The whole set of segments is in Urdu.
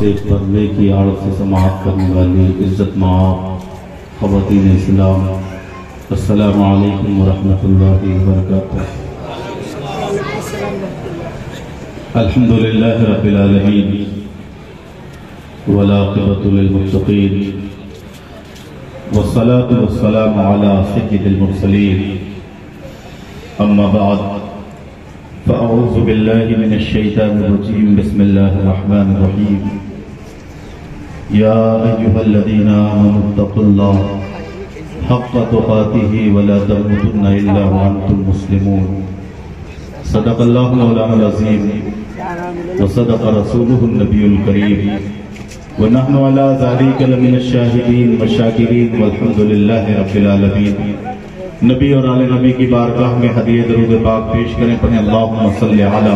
سے پردے کی آڑ سے سماعت کرنے والی عزت مآب خواتین اسلام، السلام علیکم ورحمۃ اللہ وبرکاتہ۔ الحمدللہ رب العالمین والعاقبۃ للمتقین والصلاة والسلام علی سید المرسلین، اما بعد فاعوذ باللہ من الشیطان الرجیم، بسم اللہ الرحمن الرحیم۔ یا ایہا الذین آمنوا اتقوا اللہ حق تقاتہ ولا تموتن الا وانتم مسلمون۔ صدق اللہ مولانا العظیم وصدق رسولہ النبی الکریم، ونحن علی ذلک لمن الشاہدین والشاکرین والحمد للہ رب العالمین۔ نبی اور آل نبی کی بارگاہ میں ہدیہ درود پاک پیش کریں، پڑھیں اللہم صلی علی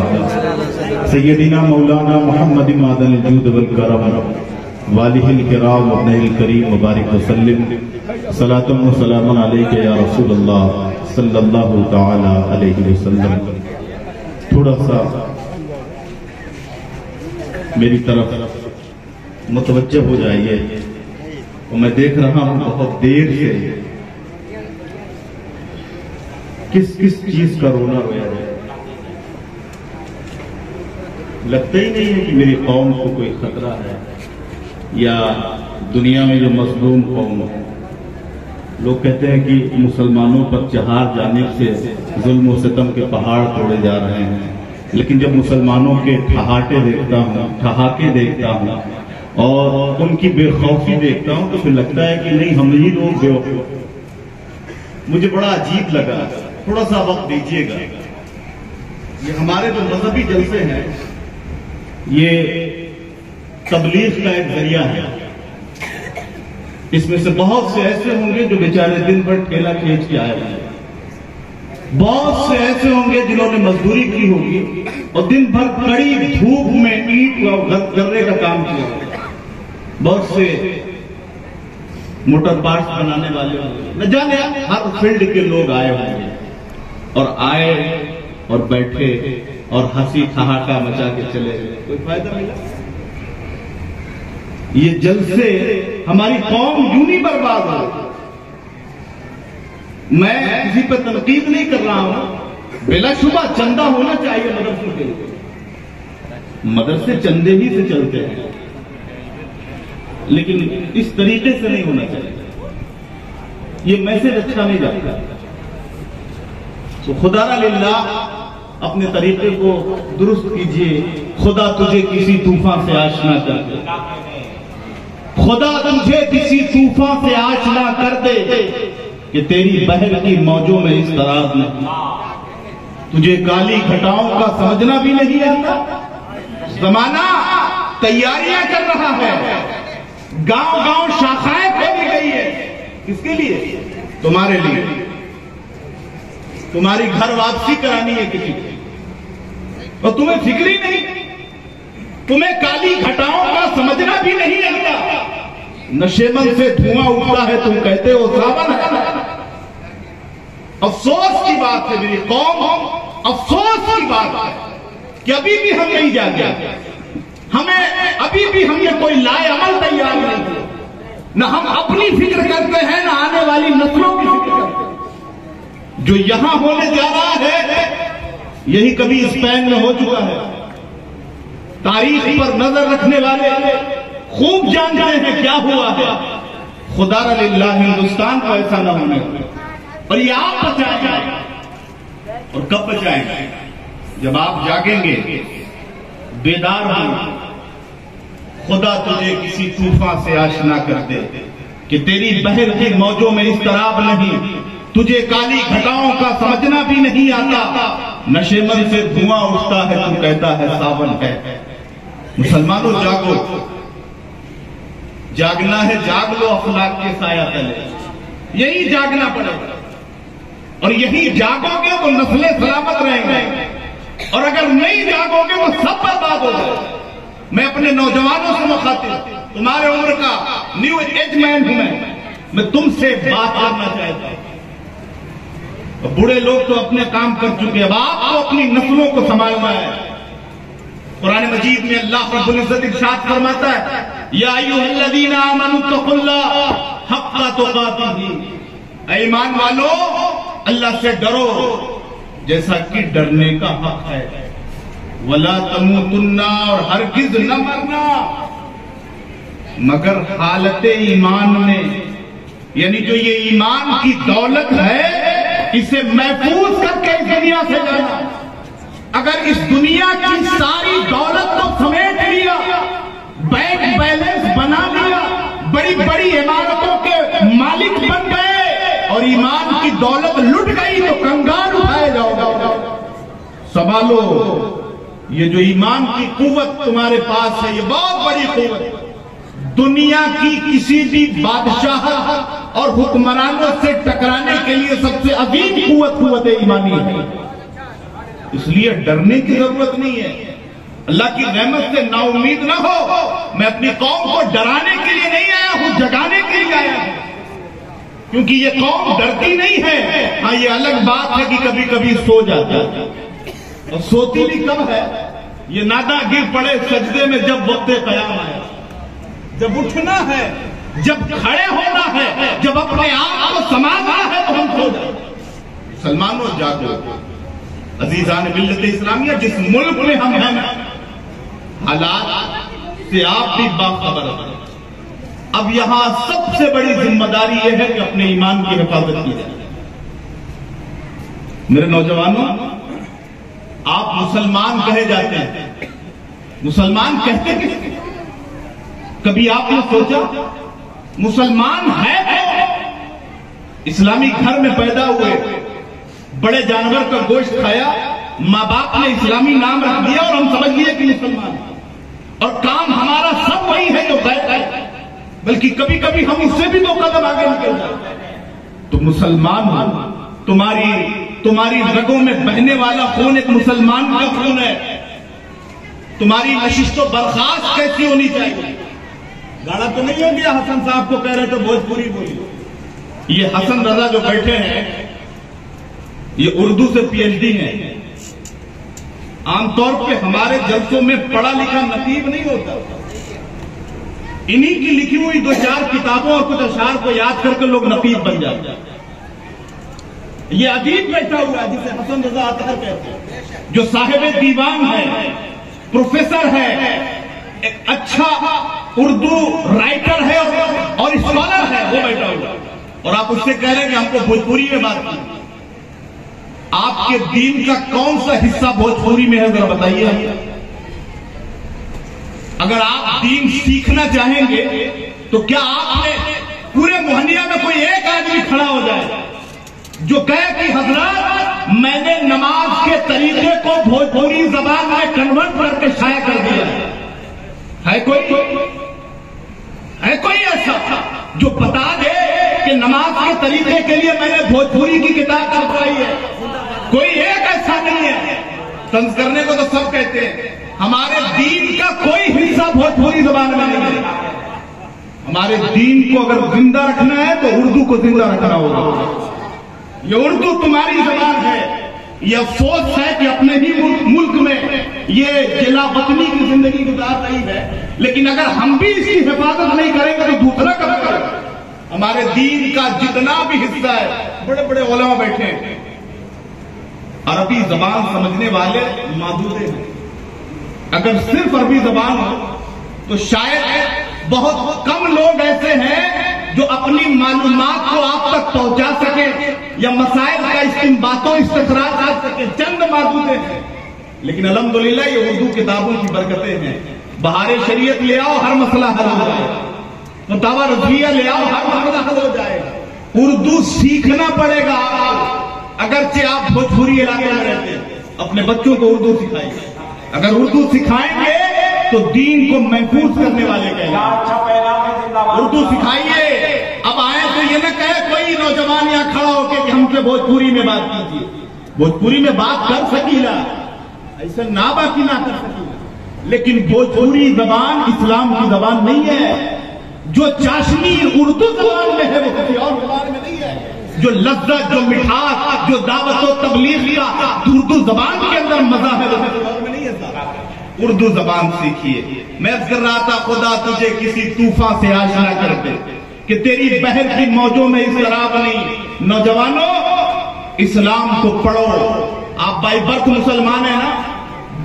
سیدنا مولانا محمد معدن الجود والکرم والہ الکرام وابنہ الکریم مبارک وسلم، صلاۃ و سلام علیک یا رسول اللہ صلی اللہ تعالی علیہ وسلم۔ تھوڑا سا میری طرف متوجہ ہو جائیے، اور میں دیکھ رہا ہوں بہت دیر سے کس چیز کا رونا رویا جائے۔ لگتا ہی نہیں ہے کہ میری قوم کو کوئی خطرہ ہے، یا دنیا میں جو مظلوم قوم ہے۔ لوگ کہتے ہیں کہ مسلمانوں پر چہار جانب سے ظلم و ستم کے پہاڑ توڑے جا رہے ہیں، لیکن جب مسلمانوں کے ٹھہاکے دیکھتا ہوں اور ان کی بے خوفی دیکھتا ہوں تو پھر لگتا ہے کہ نہیں، ہم ہی لوگ بے وقوف۔ مجھے بڑا عجیب لگا، تھوڑا سا وقت دیجیے گا۔ یہ ہمارے جو مذہبی جلسے ہیں یہ تبلیغ کا ایک ذریعہ ہے۔ اس میں سے بہت سے ایسے ہوں گے جو بیچارے دن بھر ٹھیلا کھینچ کے آئے ہیں، بہت سے ایسے ہوں گے جنہوں نے مزدوری کی ہوگی اور دن بھر کڑی دھوپ میں اینٹ گرنے کا کام کیا، بہت سے موٹر پارٹس بنانے والے ہوں گے، نہ جانے ہر فیلڈ کے لوگ آئے ہوں گے، اور آئے اور بیٹھے اور ہنسی ٹھہاکا مچا کے چلے گئے۔ کوئی فائدہ ملا؟ یہ جلسے ہماری قوم یوں نہیں برباد ہو۔ میں کسی پر تنقید نہیں کر رہا ہوں، بلا شبہ چندہ ہونا چاہیے مدرسوں کے لیے، مدرسے چندے ہی سے چلتے ہیں، لیکن اس طریقے سے نہیں ہونا چاہیے، یہ میسج اچھا نہیں جاتا۔ تو خدا للہ اپنے طریقے کو درست کیجئے۔ خدا تجھے کسی طوفان سے آشنا کر دے، خدا تجھے کسی طوفان سے آشنا کر دے کہ تیری بحر کی موجوں میں اضطراب نہیں، تجھے کالی گھٹاؤں کا سمجھنا بھی نہیں آتا۔ زمانہ تیاریاں کر رہا ہے، گاؤں گاؤں شاخائیں کھولی گئی ہے، کس کے لیے؟ تمہارے لیے۔ تمہاری گھر واپسی کرانی ہے کسی کو، اور تمہیں فکر ہی نہیں، تمہیں کالی گھٹاؤں کا سمجھنا بھی نہیں آتا۔ نشے من سے دھواں اٹھتا ہے، تم کہتے ہو ساون ہے۔ افسوس کی بات ہے میری قوم، افسوس کی بات ہے کہ ابھی بھی ہم نہیں جاگے، ابھی بھی ہم یہ کوئی لائے عمل تیار نہیں ہے، نہ ہم اپنی فکر کرتے ہیں نہ آنے والی نسلوں کی فکر کرتے ہیں۔ جو یہاں ہونے جا رہا ہے یہی کبھی اسپین میں ہو چکا ہے۔ تاریخ پر نظر رکھنے والے خوب جانتے ہیں کیا ہوا ہے۔ خدا للہ ہندوستان کو ایسا نہ ہونے، اور یہ آپ بچائیں گے۔ اور کب بچائیں گے؟ جب آپ جاگیں گے، بیدار ہوں۔ خدا تجھے کسی طوفان سے آشنا کر دے کہ تیری بحر کی موجوں میں اضطراب نہیں، تجھے کالی گھٹاؤں کا سمجھنا بھی نہیں آتا۔ نشے من سے دھواں اٹھتا ہے، تو کہتا ہے ساون ہے۔ مسلمانوں جاگو، جاگنا ہے، جاگ لو اخلاق کے سایہ تلے، یہی جاگنا پڑے گا، اور یہی جاگو گے تو نسلیں سلامت رہیں گے، اور اگر نہیں جاگو گے تو سب برباد ہو جائے۔ میں اپنے نوجوانوں سے مخاطب، تمہارے عمر کا نیو ایج مین ہوں میں تم سے بات کرنا چاہتا ہوں۔ بوڑھے لوگ تو اپنے کام کر چکے، اب آپ کو اپنی نسلوں کو سنبھالنا ہے۔ قرآن مجید میں اللہ رب العزت ارشاد فرماتا ہے یا ایھا الذین آمنوا اتقوا اللہ حق تقاتہ، اے ایمان والو اللہ سے ڈرو جیسا کہ ڈرنے کا حق ہے، ولا تموتن، اور ہرگز نہ مرنا مگر حالت ایمان میں، یعنی جو یہ ایمان کی دولت ہے اسے محفوظ کر کے اس دنیا سے جانا۔ اگر اس دنیا کی ساری دولت کو سمیٹ لیا، بینک بیلنس بنا لیا، بڑی بڑی عمارتوں کے مالک بن گئے اور ایمان کی دولت لٹ گئی تو کنگال اٹھائے جاؤ گا۔ سنبھالو، یہ جو ایمان کی قوت تمہارے پاس ہے یہ بہت بڑی قوت، دنیا کی کسی بھی بادشاہت اور حکمرانوں سے ٹکرانے کے لیے سب سے عظیم قوت ایمانی ہے۔ اس لیے ڈرنے کی ضرورت نہیں ہے، اللہ کی رحمت سے نا امید نہ ہو۔ میں اپنی قوم کو ڈرانے کے لیے نہیں آیا ہوں، جگانے کے لیے آیا ہوں، کیونکہ یہ قوم ڈرتی نہیں ہے۔ ہاں یہ الگ بات ہے کہ کبھی کبھی سو جاتا ہے، اور سوتی بھی کب ہے، یہ نادا گر پڑے سجدے میں جب وقت قیام آیا، جب اٹھنا ہے، جب کھڑے ہونا ہے، جب اپنے آپ کو سنبھالنا ہے تو ہم سو جائیں۔ مسلمانوں جاگو، عزیزان ملت اسلامیہ، جس ملک میں ہم ہیں حالات سے آپ بھی باخبر ہیں۔ اب یہاں سب سے بڑی ذمہ داری یہ ہے کہ اپنے ایمان کی حفاظت کی جائے۔ میرے نوجوانوں، آپ مسلمان کہے جاتے ہیں، مسلمان کہتے کس؟ کبھی آپ نے سوچا مسلمان ہے تو اسلامی گھر میں پیدا ہوئے، بڑے جانور کا گوشت کھایا، ماں باپ نے اسلامی نام رکھ دیا اور ہم سمجھ لیے کہ مسلمان ہیں، اور کام ہمارا سب وہی ہے جو غیر ہے، بلکہ کبھی کبھی ہم اس سے بھی 2 قدم آگے نکل جاتے ہیں۔ تو مسلمان ہو، تمہاری رگوں میں بہنے والا خون ایک مسلمان کا خون ہے، تمہاری نشست و برخاست کیسی ہونی چاہیے؟ گاڑا تو نہیں ہو گیا حسن صاحب کو کہہ رہے تھے بھوجپوری بولی؟ یہ حسن رضا جو بیٹھے ہیں یہ اردو سے پی ایچ ڈی ہیں۔ عام طور پہ ہمارے جلسوں میں پڑھا لکھا نقیب نہیں ہوتا، انہی کی لکھی ہوئی 2-4 کتابوں اور کچھ اشعار کو یاد کر کے لوگ نقیب بن جاتے ہیں۔ یہ ادیب بیٹھا ہوا ہے جسے حسن رضا اطہر کہتے ہیں، جو صاحب دیوان ہے، پروفیسر ہے، ایک اچھا اردو رائٹر ہے اور اسکالر ہے، وہ بیٹھا ہوا ہے، اور آپ اس سے کہہ رہے ہیں کہ ہم کو بھوجپوری میں بات کی۔ آپ کے دین کا کون سا حصہ بھوجپوری میں ہے ذرا بتائیے؟ اگر آپ دین سیکھنا چاہیں گے تو کیا آپ نے پورے موہنیا میں کوئی ایک آدمی کھڑا ہو جائے جو کہے کہ حضرات میں نے نماز کے طریقے کو بھوجپوری زبان میں کنورٹ کر کے شائع کر دیا ہے کوئی ایسا جو بتا دے کہ نماز کے طریقے کے لیے میں نے بھوجپوری کی کتاب چھپوائی ہے؟ کوئی ایک ایسا نہیں ہے۔ طنز کرنے کو تو سب کہتے ہیں، ہمارے دین کا کوئی حصہ بھوجپوری زبان میں نہیں ہے۔ ہمارے دین کو اگر زندہ رکھنا ہے تو اردو کو زندہ رکھنا ہوگا۔ یہ اردو تمہاری زبان ہے۔ یہ افسوس ہے کہ اپنے ہی ملک میں یہ جلا وطنی کی زندگی گزار رہی ہے، لیکن اگر ہم بھی اس کی حفاظت نہیں کریں گے تو دوسرا کب کرے گا؟ ہمارے دین کا جتنا بھی حصہ ہے، بڑے بڑے علماء بیٹھے ہیں، عربی زبان سمجھنے والے محدود ہیں۔ اگر صرف عربی زبان ہو تو شاید بہت کم لوگ ایسے ہیں جو اپنی معلومات کو آپ تک پہنچا سکے یا مسائل کا استنباط و استخراج کر سکے، چند محدود ہیں۔ لیکن الحمدللہ یہ اردو کتابوں کی برکتیں ہیں۔ بہار شریعت لے آؤ، ہر مسئلہ حل ہو جائے گا۔ فتاوی رضویہ لے آؤ، ہر مسئلہ حل ہو جائے گا۔ اردو سیکھنا پڑے گا، اگرچہ آپ بھوجپوری علاقے میں رہتے ہیں، اپنے بچوں کو اردو سکھائیے۔ اگر اردو سکھائیں گے تو دین کو محفوظ کرنے والے کہیں گے۔ اردو سکھائیے۔ اب آئے تو یہ نہ کہے کوئی نوجوان یہاں کھڑا ہو کے کہ ہم سے بھوجپوری میں بات کیجیے۔ بھوجپوری میں بات کر سکیلا، ایسا نہ باقی نہ کر سکیلا، لیکن بھوجپوری زبان اسلام کی زبان نہیں ہے۔ جو چاشنی اردو زبان میں ہے وہ کسی اور زبان میں نہیں ہے۔ جو لذت، جو مٹھاس، جو دعوت و تبلیغ کا اردو زبان کے اندر مزہ ہے وہ کسی اور میں نہیں ہے۔ اردو زبان سیکھیے. میں عرض کر رہا تھا خدا تجھے کسی طوفان سے آشنا کر دے کہ تیری بحر کی موجوں میں اضطراب نہیں. نوجوانوں اسلام کو پڑھو. آپ بائی برتھ مسلمان ہیں نا,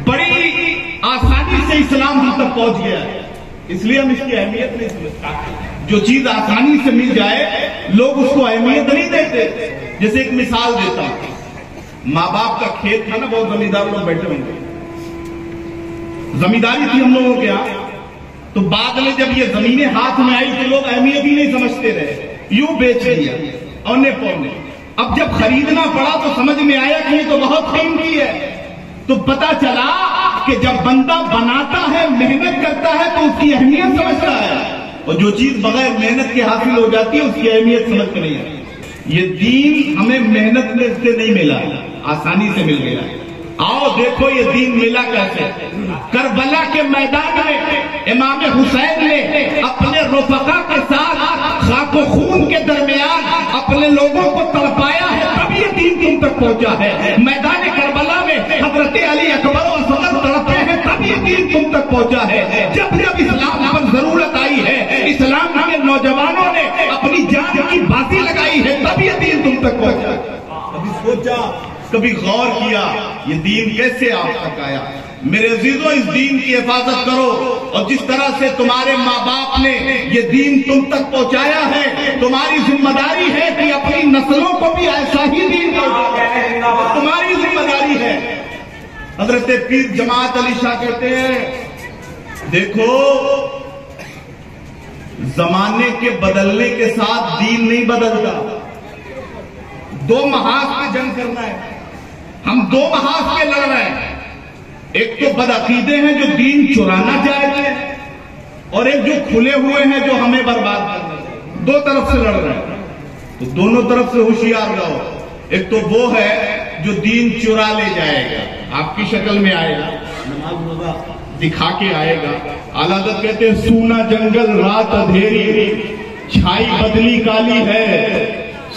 بڑی آسانی سے اسلام ہم تک پہنچ گیا ہے, اس لیے ہم اس کی اہمیت نہیں سمجھتے. جو چیز آسانی سے مل جائے لوگ اس کو اہمیت نہیں دیتے. جیسے ایک مثال دیتا ہوں, ماں باپ کا کھیت تھا نا, بہت زمیندار لوگ بیٹھے ہوں گے, زمینداری تھی ہم لوگوں کے یہاں, تو بعد میں جب یہ زمینیں ہاتھ میں آئی تو لوگ اہمیت ہی نہیں سمجھتے رہے, یوں بیچ دیا اونے پونے. اب جب خریدنا پڑا تو سمجھ میں آیا کہ یہ تو بہت قیمتی ہے. تو پتا چلا کہ جب بندہ بناتا ہے, محنت کرتا ہے, تو اس کی اہمیت سمجھتا ہے, اور جو چیز بغیر محنت کے حاصل ہو جاتی ہے اس کی اہمیت سمجھ میں نہیں آتی. یہ دین ہمیں محنت میں سے نہیں ملا, آسانی سے مل گیا. آؤ دیکھو یہ دین ملا کیسے. کربلا کے میدان میں امام حسین نے اپنے رفقا کے ساتھ خاک و خون کے درمیان اپنے لوگوں کو تڑپایا ہے, تب یہ دین تم تک پہنچا ہے. میدان کربلا میں حضرت علی اکبر و اصغر تڑپے ہیں, تب یہ دین تم تک پہنچا ہے. جب جب اسلام پر ضرورت آئی ہے, اسلام کے نوجوانوں نے اپنی جان کی بازی لگائی ہے, تب یہ دین تم تک پہنچا. کبھی سوچا, کبھی غور کیا یہ دین کیسے آپ تک آیا؟ میرے عزیزوں, اس دین کی حفاظت کرو, اور جس طرح سے تمہارے ماں باپ نے یہ دین تم تک پہنچایا ہے, تمہاری ذمہ داری ہے کہ اپنی نسلوں کو بھی ایسا ہی دین پہنچائے. تمہاری ذمہ داری ہے. حضرت پیر جماعت علی شاہ کہتے ہیں, دیکھو زمانے کے بدلنے کے ساتھ دین نہیں بدلتا. دو محاذ پہ جنگ کرنا ہے, ہم دو محاذ پہ لڑ رہے ہیں. ایک تو بدعقیدے ہیں جو دین چرانا چاہتے ہیں, اور ایک جو کھلے ہوئے ہیں جو ہمیں برباد کرنا چاہتے ہیں. دو طرف سے لڑ رہے ہیں, تو دونوں طرف سے ہوشیار رہو. ایک تو وہ ہے جو دین چرا لے جائے گا, آپ کی شکل میں آئے گا, نماز روزہ دکھا کے آئے گا. اعلیٰ حضرت کہتے ہیں سونا جنگل رات اندھیری, چھائی بدلی کالی ہے.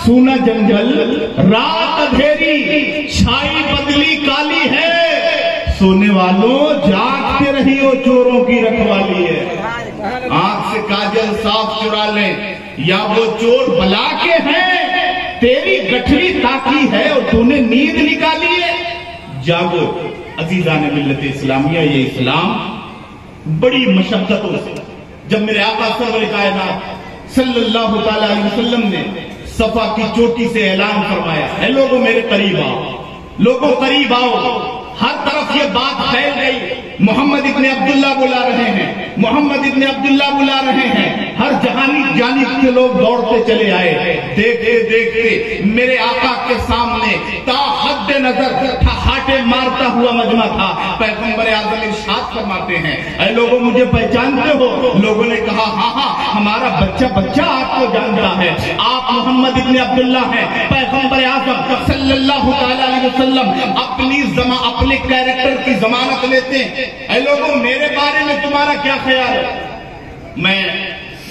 سونا جنگل رات اندھیری, چھائی بدلی کالی ہے. سونے والوں جاگتے رہیو, چوروں کی رکھوالی ہے. آنکھ سے کاجل صاف چرا لیں, یا وہ چور بلا کے ہیں, تیری گٹھڑی تاکی ہے اور تو نے نیند نکالی ہے. جاگو عزیزان ملت اسلامیہ, یہ اسلام بڑی مشقتوں سے, جب میرے آقا سرور کائنات صلی اللہ تعالی علیہ وسلم نے صفا کی چوٹی سے اعلان فرمایا, اے لوگوں میرے قریب آؤ, لوگوں قریب آؤ, ہر طرف یہ بات پھیل گئی, محمد ابن عبداللہ بلا رہے ہیں, محمد ابن عبداللہ بلا رہے ہیں. ہر جہانی جانب کے لوگ دوڑتے چلے آئے. دیکھتے دیکھتے میرے آقا کے سامنے تا حد نظر ٹھہاٹے مارتا ہوا مجمع تھا. پیغمبر اعظم ارشاد فرماتے ہیں, اے لوگوں مجھے پہچانتے ہو؟ لوگوں نے کہا ہاں ہاں, ہمارا بچہ بچہ آپ کو جانتا ہے, آپ محمد ابن عبداللہ ہیں. پیغمبر اعظم صلی اللہ تعالی علیہ وسلم اپنے کیریکٹر کی ضمانت لیتے ہیں, اے لوگوں میرے بارے میں تمہارا کیا خیال ہے؟ میں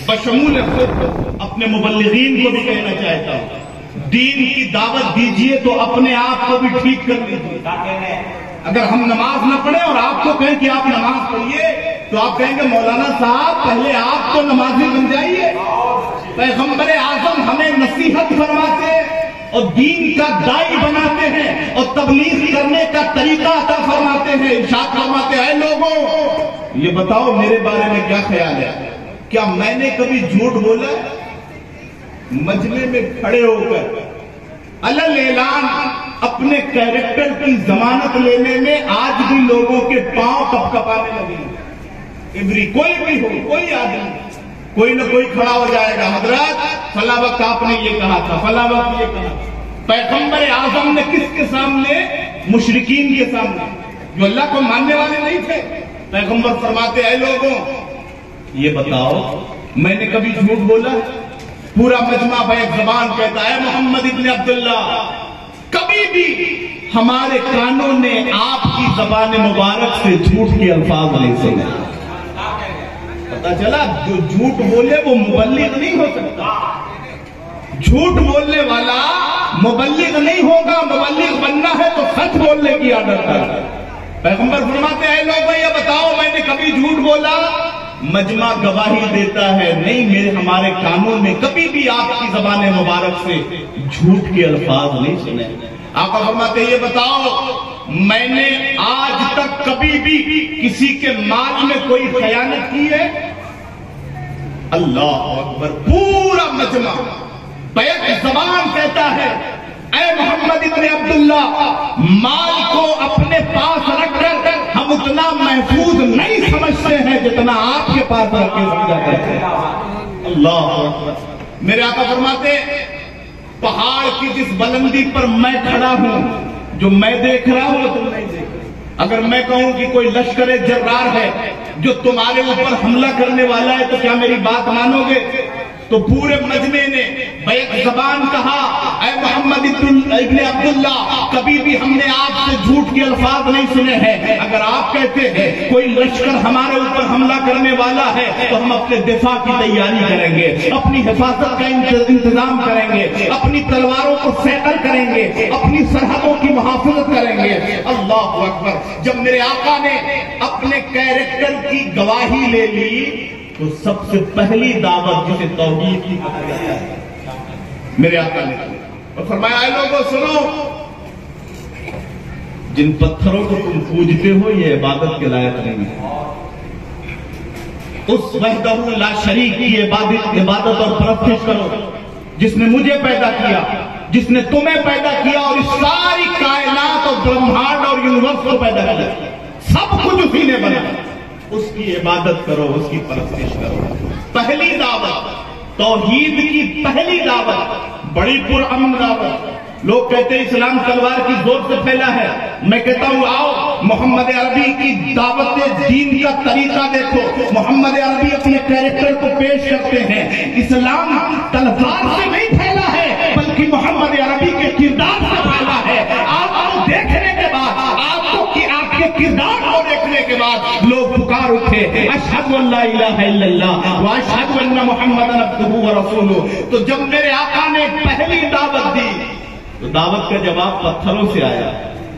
بشمول خود اپنے مبلغین کو بھی کہنا چاہتا ہوں, دین کی دعوت دیجئے تو اپنے آپ کو بھی ٹھیک کر لیجیے. اگر ہم نماز نہ پڑھیں اور آپ کو کہیں کہ آپ نماز پڑھیے, تو آپ کہیں گے مولانا صاحب پہلے آپ تو نمازی بن جائیے. پیغمبر اعظم ہمیں نصیحت فرماتے اور دین کا دائی بناتے ہیں اور تبلیغ کرنے کا طریقہ عطا فرماتے ہیں. ارشاد فرماتے ہیں, اے لوگوں یہ بتاؤ میرے بارے میں کیا خیال ہے؟ کیا میں نے کبھی جھوٹ بولا؟ مجمع میں کھڑے ہو کر علل اعلان اپنے کیریکٹر کی ضمانت لینے میں آج بھی لوگوں کے پاؤں کپ کپانے لگے. کوئی بھی ہو, کوئی آدمی, کوئی نہ کوئی کھڑا ہو جائے گا, حضرات فلاں وقت آپ نے یہ کہا تھا, فلاں وقت یہ کہا تھا. پیغمبر اعظم نے کس کے سامنے؟ مشرکین کے سامنے, جو اللہ کو ماننے والے نہیں تھے. پیغمبر فرماتے, اے لوگوں یہ بتاؤ میں نے کبھی جھوٹ بولا؟ پورا مجمع بیک زبان کہتا ہے, محمد ابن عبداللہ کبھی بھی ہمارے کانوں نے آپ کی زبان مبارک سے جھوٹ کے الفاظ نہیں سنے. پتا چلا جو جھوٹ بولے وہ مبلغ نہیں ہو سکتا. جھوٹ بولنے والا مبلغ نہیں ہوگا. مبلغ بننا ہے تو سچ بولنے کی عادت ہے. پیغمبر فرماتے ہیں لوگوں یہ بتاؤ میں نے کبھی جھوٹ بولا؟ مجمع گواہی دیتا ہے نہیں، ہمارے کانوں میں کبھی بھی آپ کی زبان مبارک سے جھوٹ کے الفاظ نہیں سنے۔ آقا فرماتے ہیں یہ بتاؤ میں نے آج تک کبھی بھی کسی کے مال میں کوئی خیانت کی ہے؟ اللہ اکبر! پورا مجمع بیک زبان کہتا ہے اے محمد ابن عبداللہ، مال کو اپنے پاس رکھ کر ہم اتنا محفوظ نہیں سمجھتے ہیں جتنا آپ کے پاس رکھ کے سمجھا کرتے ہیں۔ اللہ اکبر! میرے آقا فرماتے پہاڑ کی جس بلندی پر میں کھڑا ہوں، جو میں دیکھ رہا ہوں وہ تم نہیں دیکھ رہے۔ اگر میں کہوں کہ کوئی لشکر جرار ہے جو تمہارے اوپر حملہ کرنے والا ہے تو کیا میری بات مانو گے؟ تو پورے مجمع نے بیک زبان کہا اے محمد ابن عبداللہ، کبھی بھی ہم نے آپ سے جھوٹ کے الفاظ نہیں سنے ہیں۔ اگر آپ کہتے ہیں کوئی لشکر ہمارے اوپر حملہ کرنے والا ہے تو ہم اپنے دفاع کی تیاری کریں گے، اپنی حفاظت کا انتظام کریں گے، اپنی تلواروں کو سیٹل کریں گے، اپنی سرحدوں کی محافظت کریں گے۔ اللہ اکبر! جب میرے آقا نے اپنے کیریکٹر کی گواہی لے لی تو سب سے پہلی دعوت جسے توحید کی کہا جاتا ہے میرے آقا نے اور فرمایا اے لوگوں سنو، جن پتھروں کو تم پوجتے ہو یہ عبادت کے لائق نہیں ہے۔ اس وحدہ لا شریک کی عبادت اور پرستش کرو جس نے مجھے پیدا کیا، جس نے تمہیں پیدا کیا اور اس ساری کائنات اور برہمانڈ اور یونیورس کو پیدا کیا، سب کچھ اسی نے بنایا، اس کی عبادت کرو، اس کی پرستش کرو۔ پہلی دعوت، توحید کی پہلی دعوت، بڑی پرامن دعوت۔ لوگ کہتے ہیں اسلام تلوار کی زور سے پھیلا ہے، میں کہتا ہوں آؤ محمد عربی کی دعوت دین کا طریقہ دیکھو۔ محمد عربی اپنے کیریکٹر کو پیش کرتے ہیں، اسلام تلوار سے نہیں پھیلا ہے بلکہ محمد عربی کے کردار سے پھیلا ہے۔ آپ کو دیکھنے کے بعد، آپ کے کردار کو دیکھنے کے بعد لوگ پکار اٹھے اشہد ان لا الہ الا اللہ واشہد ان محمدا عبدہ ورسولہ۔ تو جب میرے آقا نے پہلی دعوت دی تو دعوت کا جواب پتھروں سے آیا،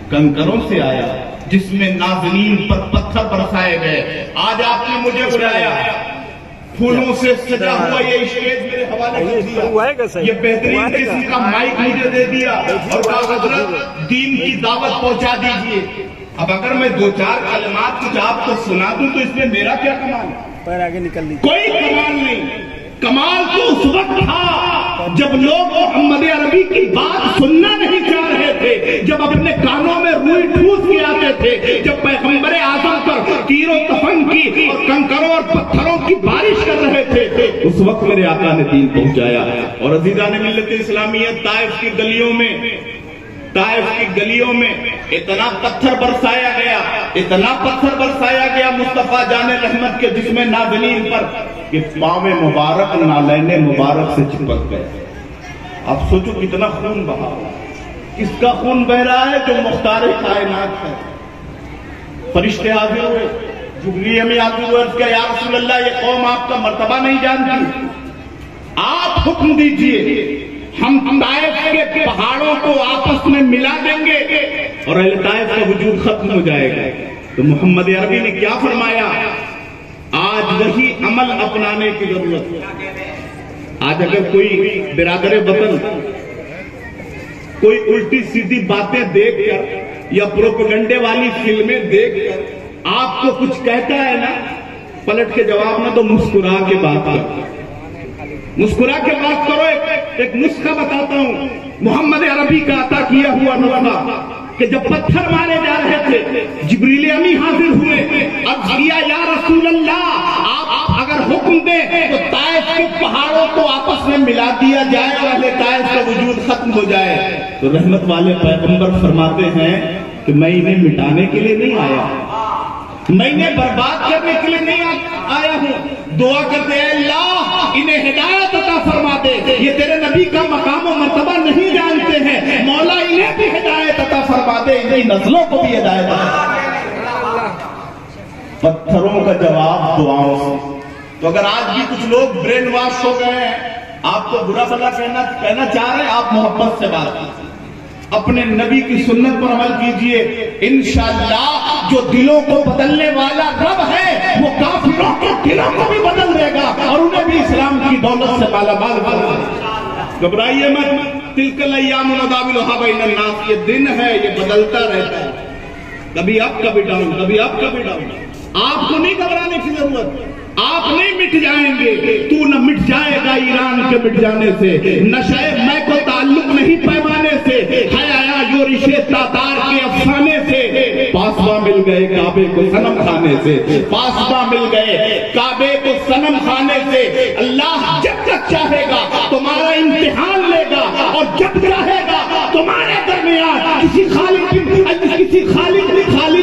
کنکروں سے آیا، جس میں ناظرین پر پتھر برسائے گئے۔ آج آپ نے مجھے بلایا، پھولوں سے سجا ہوا یہ اسٹیج میرے حوالے کر دیا، یہ بہترین قسم کا مائک مجھے دے دیا اور کہا حضرت دین کی دعوت پہنچا دیجئے۔ اب اگر میں دو چار کلمات کچھ آپ کو سنا دوں تو اس میں میرا کیا کمال ہے؟ آگے نکل لی، کوئی کمال نہیں۔ کمال تو اس وقت تھا جب لوگ محمد عربی کی بات سننا نہیں چاہ رہے تھے، جب اپنے کانوں میں روئی ٹھوس کے آتے تھے، جب پیغمبر اعظم پر تیر و تفنگ کی اور کنکروں اور پتھروں کی بارش کر رہے تھے، اس وقت میرے آقا نے دین پہنچایا۔ اور عزیزان ملت اسلامیہ، طائف کی گلیوں میں اتنا پتھر برسایا گیا، اتنا پتھر برسایا گیا مصطفیٰ جان رحمت کے جسم نازنین پر کہ پاؤں مبارک نالین مبارک سے چپک گئے۔ اب سوچو کتنا خون بہا، کس کا خون بہ رہا ہے؟ جو مختار کائنات ہے۔ فرشتے حاضر ہوئے، جبریل میں حاضر ہوئے، عرض کیا یا رسول اللہ یہ قوم آپ کا مرتبہ نہیں جانتی، آپ حکم دیجئے ہم طائف کے پہاڑوں کو آپس میں ملا دیں گے اور اہل طائف کا وجود ختم ہو جائے گا۔ تو محمد عربی نے کیا فرمایا؟ آج وہی عمل اپنانے کی ضرورت ہے۔ آج اگر کوئی برادر وطن کوئی الٹی سیدھی باتیں دیکھ کر یا پروپیگنڈے والی فلمیں دیکھ کر آپ کو کچھ کہتا ہے نا، پلٹ کے جواب میں تو مسکرا کے بات کرو، مسکرا کے بات کرو۔ ایک نسخہ بتاتا ہوں، محمد عربی کا عطا کیا ہوا نسخہ، کہ جب پتھر مارے جا رہے تھے جبریل امی حاضر ہوئے، عرض کیا یا رسول اللہ آپ اگر حکم دیں تو طائف کے پہاڑوں کو آپس میں ملا دیا جائے اور اہل طائف کا وجود ختم ہو جائے۔ تو رحمت والے پیغمبر فرماتے ہیں کہ میں انہیں مٹانے کے لیے نہیں آیا، میں انہیں برباد کرنے کے لیے نہیں آیا ہوں۔ دعا کرتے ہیں اللہ انہیں ہدایت عطا فرما دے، یہ تیرے نبی کا مقام و مرتبہ نہیں جانتے ہیں، مولا انہیں بھی ہدایت عطا فرما دے، انہیں نسلوں کو بھی ہدایت عطا فرما دے۔ پتھروں کا جواب دعاؤں سے۔ تو اگر آج بھی کچھ لوگ برین واش ہو گئے ہیں، آپ کو برا بھلا کہنا چاہ رہے ہیں، آپ محبت سے بات کیجیے، اپنے نبی کی سنت پر عمل کیجئے، انشاءاللہ جو دلوں کو بدلنے والا رب ہے وہ کافروں کے دلوں کو بھی بدل دے گا اور انہیں بھی اسلام کی دولت سے مالا مال کر دے گا۔ گھبرائیے مت، تلک الایام نداولها بین الناس، یہ دن ہے، یہ بدلتا رہتا ہے، کبھی اپ کبھی ڈاؤن، کبھی اپ کبھی ڈاؤن۔ آپ کو نہیں گھبرانے کی ضرورت، آپ نہیں مٹ جائیں گے، تو نہ مٹ جائے گا ایران کے مٹ جانے سے، نشہ میں کو تعلق نہیں پیمانے سے، ہے آیا یورش تاتار کے افسانے سے، پاسباں مل گئے کعبے کو صنم کھانے سے، پاسباں مل گئے کعبے کو صنم کھانے سے۔ اللہ جب تک چاہے گا تمہارا امتحان لے گا، اور جب چاہے گا تمہارے درمیان کسی خالد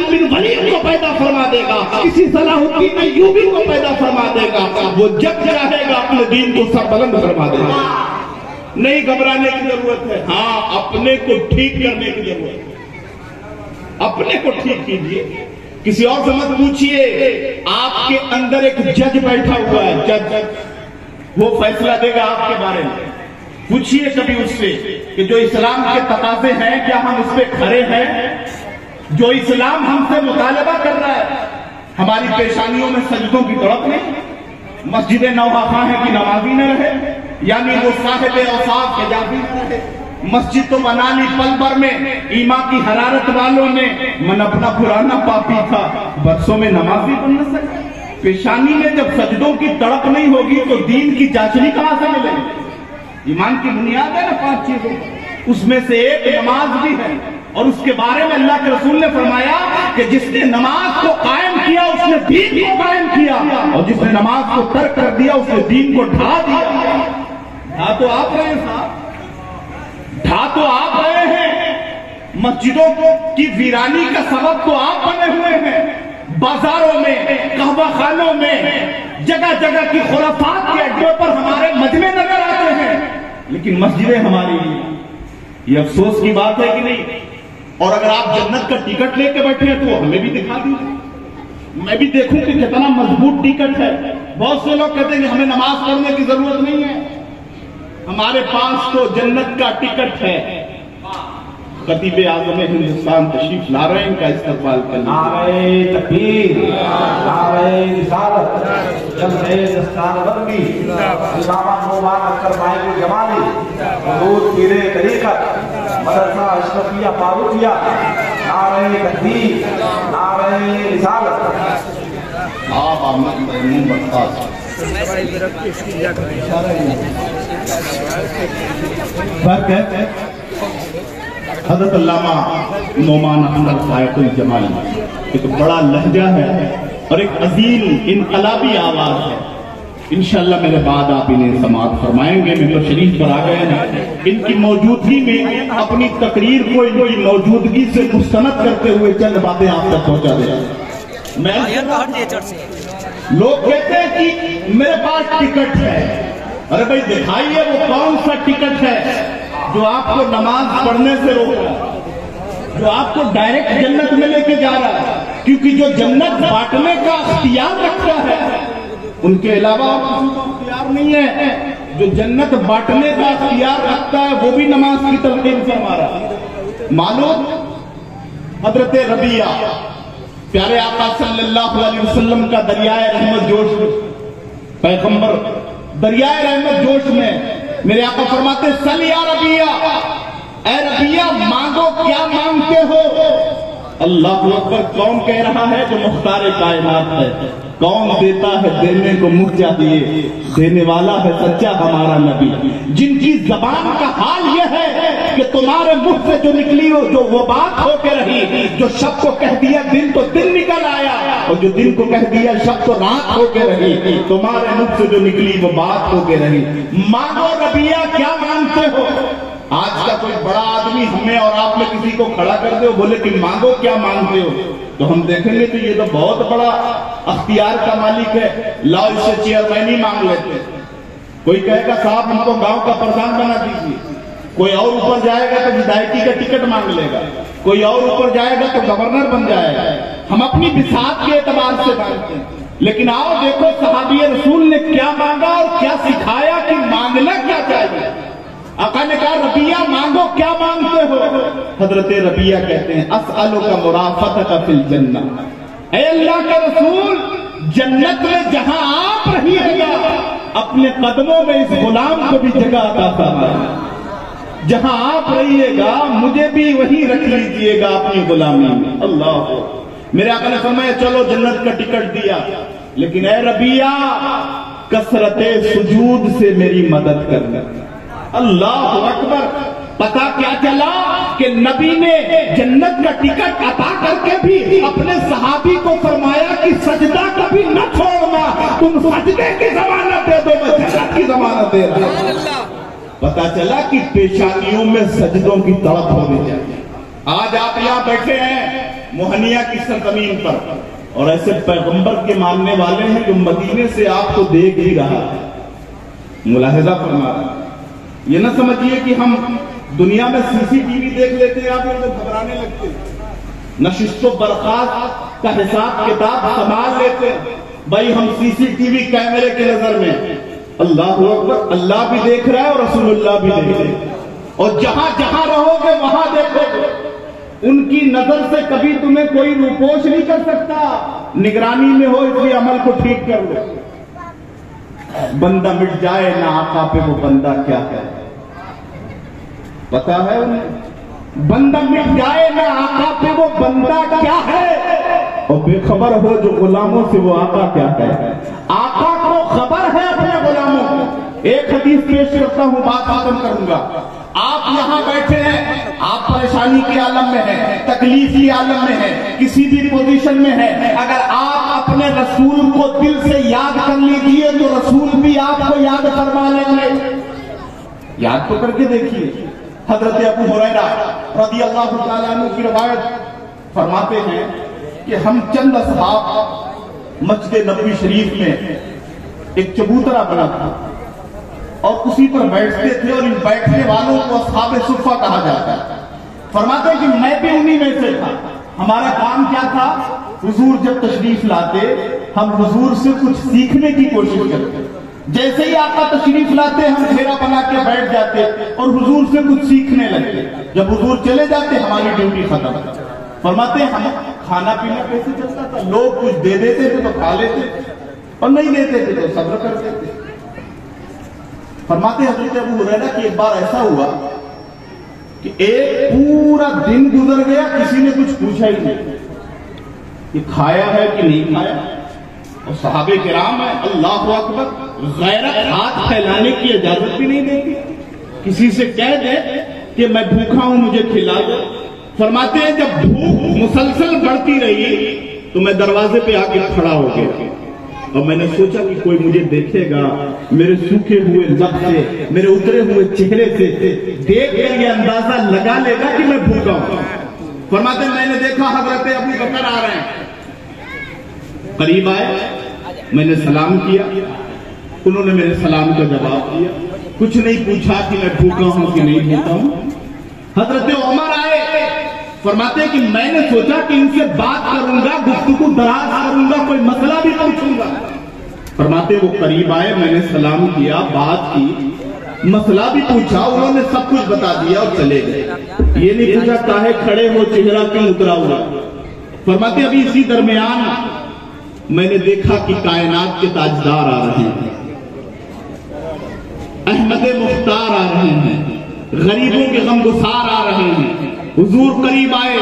بن ولید کو پیدا فرما دے گا، کسی صلاح الدین ایوبی کو پیدا فرما دے گا، وہ جب چاہے گا اپنے دین کو سر بلند فرما دے گا۔ نہیں گھبرانے کی ضرورت ہے، ہاں اپنے کو ٹھیک کرنے کی ضرورت ہے، اپنے کو ٹھیک کیجئے، کسی اور سے مت پوچھئے۔ آپ کے اندر ایک جج بیٹھا ہوا ہے، جج، وہ فیصلہ دے گا آپ کے بارے میں۔ پوچھئے کبھی اس سے کہ جو اسلام کے تقاضے ہیں کیا ہم اس پہ کھڑے ہیں؟ جو اسلام ہم سے مطالبہ کر رہا ہے، ہماری پیشانیوں میں سجدوں کی تڑپ نہیں، مسجد نوحہ ہے کہ نمازی نہ رہے، یعنی وہ صاحب اوصاف حجابی نہ رہے۔ مسجد تو بنا لی پل بھر میں، ایمان کی حرارت والوں نے، من اپنا پرانا پاپی تھا، برسوں میں نمازی بن نہ سکے۔ پیشانی میں جب سجدوں کی تڑپ نہیں ہوگی تو دین کی چاشنی کہاں سے ملے گی؟ ایمان کی بنیاد ہے نا 5 چیزوں، اس میں سے ایک نماز بھی ہے، اور اس کے بارے میں اللہ کے رسول نے فرمایا کہ جس نے نماز کو قائم کیا اس نے دین کو قائم کیا، اور جس نے نماز کو ترک کر دیا اس نے دین کو ڈھا دیا۔ ڈھا تو آپ رہے ہیں صاحب، ڈھا تو آپ رہے ہیں، مسجدوں کی ویرانی کا سبب تو آپ بنے ہوئے ہیں، بازاروں میں، قہوہ خانوں میں، جگہ جگہ کی خرافات کے اڈوں پر ہمارے مجمع نظر آتے ہیں، لیکن مسجدیں ہماری، یہ افسوس کی بات ہے کہ نہیں؟ اور اگر آپ جنت کا ٹکٹ لے کے بیٹھے ہیں تو ہمیں بھی دکھا دیجیے، میں بھی دیکھوں کہ کتنا مضبوط ٹکٹ ہے۔ بہت سے لوگ کہتے ہیں کہ ہمیں نماز پڑھنے کی ضرورت نہیں ہے، ہمارے پاس تو جنت کا ٹکٹ ہے۔ خطیب اعظم ہندوستان تشریف لا رہے ہیں، ان کا استقبال کریں۔ نعرہ تکبیر، نعرہ رسالت، جلوہ دستان بندی، علامہ نعمان اختر ماہر جمالی، حضور پیر طریقت، مدرسہ اشرفیہ فاروقیہ، نعرہ تکبیر، نعرہ رسالت۔ آپ احمد محمود بختار حضرت علامہ نعمان اختر فائق الجمالی، ایک بڑا لہجہ ہے اور ایک عظیم انقلابی آواز ہے۔ انشاءاللہ میرے بعد آپ انہیں سماعت فرمائیں گے، ممبر شریف پر آ گئے ہیں، ان کی موجودگی میں اپنی تقریر کو ان کی موجودگی سے مستند کرتے ہوئے چند باتیں آپ تک پہنچا دے رہا ہوں۔ لوگ کہتے ہیں کہ میرے پاس ٹکٹ ہے، ارے بھائی دکھائیے وہ کون سا ٹکٹ ہے جو آپ کو نماز پڑھنے سے روک رہا ہے، جو آپ کو ڈائریکٹ جنت میں لے کے جا رہا ہے، کیونکہ جو جنت بانٹنے کا اختیار رکھتا ہے ان کے علاوہ کسی کو اختیار نہیں ہے۔ جو جنت بانٹنے کا اختیار رکھتا ہے وہ بھی نماز کی تلقین فرما رہا ہے۔ معلوم حضرت ربیہ پیارے آقا صلی اللہ علیہ وسلم کا دریائے رحمت جوش میں، پیغمبر دریائے رحمت جوش میں میرے آقا فرماتے سل یا ربیہ، اے ربیہ مانگو کیا مانگتے ہو؟ اللہ اکبر، کون کہہ رہا ہے؟ جو مختار کائنات ہے۔ کون دیتا ہے دینے کو منہ چاہیے، دینے والا ہے سچا ہمارا نبی، جن کی زبان کا حال یہ ہے کہ تمہارے منہ سے جو نکلی ہو جو وہ بات ہو کے رہی، جو شب کو کہہ دیا دن تو دن نکل آیا، اور جو دن کو کہہ دیا شب تو رات ہو کے رہی، تمہارے منہ سے جو نکلی وہ بات ہو کے رہی۔ مانگو ربیہ کیا مانگتے ہو؟ آج کا کوئی بڑا آدمی ہمیں اور آپ میں کسی کو کھڑا کر دے بولے کہ مانگو کیا مانگتے ہو، تو ہم دیکھیں گے تو یہ تو بہت بڑا اختیار کا مالک ہے، لاؤ اس سے چیئرمین ہی مانگ لیتے۔ کوئی کہے گا صاحب ہم کو گاؤں کا پردھان بنا دیجیے، کوئی اور اوپر جائے گا تو ودھائکی کا ٹکٹ مانگ لے گا، کوئی اور اوپر جائے گا تو گورنر بن جائے گا۔ ہم اپنی بساط کے اعتبار سے مانگتے ہیں، لیکن آؤ دیکھو صحابی رسول نے کیا مانگا اور کیا سکھایا کہ مانگنا کیا چاہیے۔ آقا نے کہا ربیہ مانگو، کیا مانگتے ہو؟ حضرت ربیہ کہتے ہیں اسألک مرافقتک فی الجنہ، اے اللہ کے رسول جنت میں جہاں آپ رہیے گا اپنے قدموں میں اس غلام کو بھی جگہ عطا فرمائے، جہاں آپ رہیے گا مجھے بھی وہیں رکھ لیجئے گا اپنی غلامی میں۔ اللہ، میرے آقا نے فرمایا چلو جنت کا ٹکٹ دیا، لیکن اے ربیہ کثرت سجود سے میری مدد کرنا۔ اللہ اکبر، پتا کیا چلا کہ نبی نے جنت کا ٹکٹ عطا کر کے بھی اپنے صحابی کو فرمایا کہ سجدہ کبھی نہ چھوڑنا، تم سجدے کی ضمانت دے دو میں جنت کی ضمانت دے دوں۔ پتا چلا کہ پیشانیوں میں سجدوں کی تڑپ ہونے چاہیے۔ آج آپ یہاں بیٹھے ہیں موہنیا کی سرزمین پر، اور ایسے پیغمبر کے ماننے والے ہیں جو مدینے سے آپ کو دیکھ ہی رہا ہے، ملاحظہ فرما رہا ہے۔ یہ نہ سمجھیے کہ ہم دنیا میں سی سی ٹی وی دیکھ لیتے ہیں آپ لوگ گھبرانے لگتے ہیں، نشست و برخاست کا حساب کتاب سنبھال لیتے ہیں، بھائی ہم سی سی ٹی وی کیمرے کے نظر میں، اللہ اکبر، اللہ بھی دیکھ رہا ہے اور رسول اللہ بھی دیکھ رہے ہیں، اور جہاں جہاں رہو گے وہاں دیکھو گے، ان کی نظر سے کبھی تمہیں کوئی روپوش نہیں کر سکتا، نگرانی میں ہو اس لیے عمل کو ٹھیک کر لو۔ بندہ مٹ جائے نہ آقا پہ وہ بندہ کیا ہے، پتا ہے انہیں؟ بندہ مٹ جائے نہ آقا پہ وہ بندہ کیا ہے، اور بے خبر ہو جو غلاموں سے وہ آقا کیا ہے۔ آقا کو خبر ہے اپنے غلاموں کو۔ ایک حدیث پیش کرتا ہوں، بات ختم کروں گا۔ آپ یہاں بیٹھے ہیں، آپ پریشانی کے عالم میں ہیں، تکلیف کے عالم میں ہیں، کسی بھی پوزیشن میں ہیں، اگر آپ اپنے رسول کو دل سے یاد کر لیجئے تو رسول بھی آپ کو یاد فرما لیں گے۔ یاد تو کر کے دیکھیے، حضرت ابو ہریرہ رضی اللہ تعالیٰ عنہ کی روایت فرماتے ہیں کہ ہم چند اصحاب مسجد نبوی شریف میں ایک چبوترا بنا تھا اور اسی پر بیٹھتے تھے، اور ان بیٹھنے والوں کو اصحاب صفہ کہا جاتا ہے۔ فرماتے ہیں کہ میں بھی انہی میں سے تھا۔ ہمارا کام کیا تھا؟ حضور جب تشریف لاتے ہم حضور سے کچھ سیکھنے کی کوشش کرتے، جیسے ہی آقا تشریف لاتے ہم گھیرا بنا کے بیٹھ جاتے اور حضور سے کچھ سیکھنے لگتے۔ جب حضور چلے جاتے ہماری ڈیوٹی ختم۔ فرماتے ہیں ہم کھانا پینا کیسے چلتا تھا؟ لوگ کچھ دے دیتے تھے تو کھا لیتے اور نہیں دیتے تھے تو صبر کرتے تھے۔ فرماتے حضرت ابو ہریرہ کہ ایک بار ایسا ہوا کہ ایک پورا دن گزر گیا، کسی نے کچھ پوچھا ہی نہیں کہ کھایا ہے کہ نہیں کھایا، اور صحابہ کرام ہے اللہ اکبر، غیرت ہاتھ پھیلانے کی اجازت بھی نہیں دیتی، کسی سے کہہ دے کہ میں بھوکا ہوں مجھے کھلا دو۔ فرماتے ہیں جب بھوک مسلسل بڑھتی رہی تو میں دروازے پہ آ کے کھڑا ہو گیا، اور میں نے سوچا کہ کوئی مجھے دیکھے گا، میرے سوکھے ہوئے لب سے، میرے اترے ہوئے چہرے سے دیکھ کر یہ اندازہ لگا لے گا کہ میں بھوکا ہوں۔ فرماتے ہیں میں نے دیکھا حضرت ابو بکر آ رہے ہیں، قریب آئے، میں نے سلام کیا، انہوں نے میرے سلام کا جواب دیا، کچھ نہیں پوچھا کہ میں بھوکا ہوں کہ نہیں بھوکا ہوں۔ حضرت عمر آئے، فرماتے ہیں کہ میں نے سوچا کہ ان سے بات کروں گا، گفتگو دراز کروں گا، کوئی مسئلہ بھی پوچھوں گا۔ فرماتے وہ قریب آئے، میں نے سلام کیا، بات کی، مسئلہ بھی پوچھا، انہوں نے سب کچھ بتا دیا اور چلے گئے۔ یہ نہیں پوچھا کاہے کھڑے ہو، چہرہ کیوں اترا ہوا۔ فرماتے ابھی اسی درمیان میں نے دیکھا کہ کائنات کے تاجدار آ رہے ہیں، احمد مختار آ رہے ہیں، غریبوں کے غمگسار آ رہے ہیں۔ حضور قریب آئے،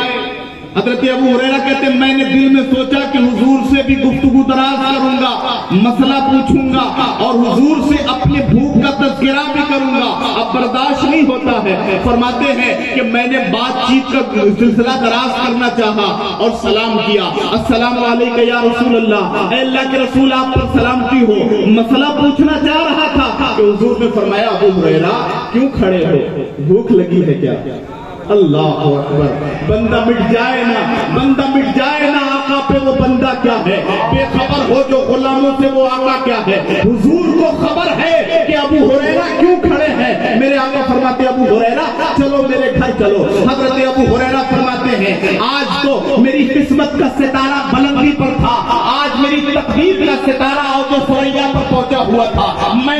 حضرت ابو ہریرہ کہتے ہیں میں نے دل میں سوچا کہ حضور سے بھی گفتگو دراز کروں گا، مسئلہ پوچھوں گا، اور حضور سے اپنے بھوک کا تذکرہ بھی کروں گا، اب برداشت نہیں ہوتا ہے۔ فرماتے ہیں کہ میں نے بات چیت کا سلسلہ دراز کرنا چاہا اور سلام کیا، السلام علیکم یا رسول اللہ، اے اللہ کے رسول آپ پر سلامتی ہو۔ مسئلہ پوچھنا چاہ رہا تھا کہ حضور نے فرمایا ابو ہریرہ کیوں کھڑے ہو، بھوک لگی ہے کیا؟ اللہ اکبر، بندہ مٹ جائے نا، بندہ مٹ جائے نا آقا پہ وہ بندہ کیا ہے، بے خبر ہو جو غلاموں سے وہ آقا کیا ہے۔ حضور کو خبر ہے کہ ابو ہریرہ کیوں کھڑے ہیں، میرے آقا فرماتے ابو ہریرہ چلو میرے گھر چلو۔ حضرت ابو ہریرہ فرماتے ہیں آج تو میری قسمت کا ستارہ بلندی پر تھا، آج میری تقدیر کا ستارہ اور جو سوریا پر پہنچا ہوا تھا، میں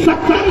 70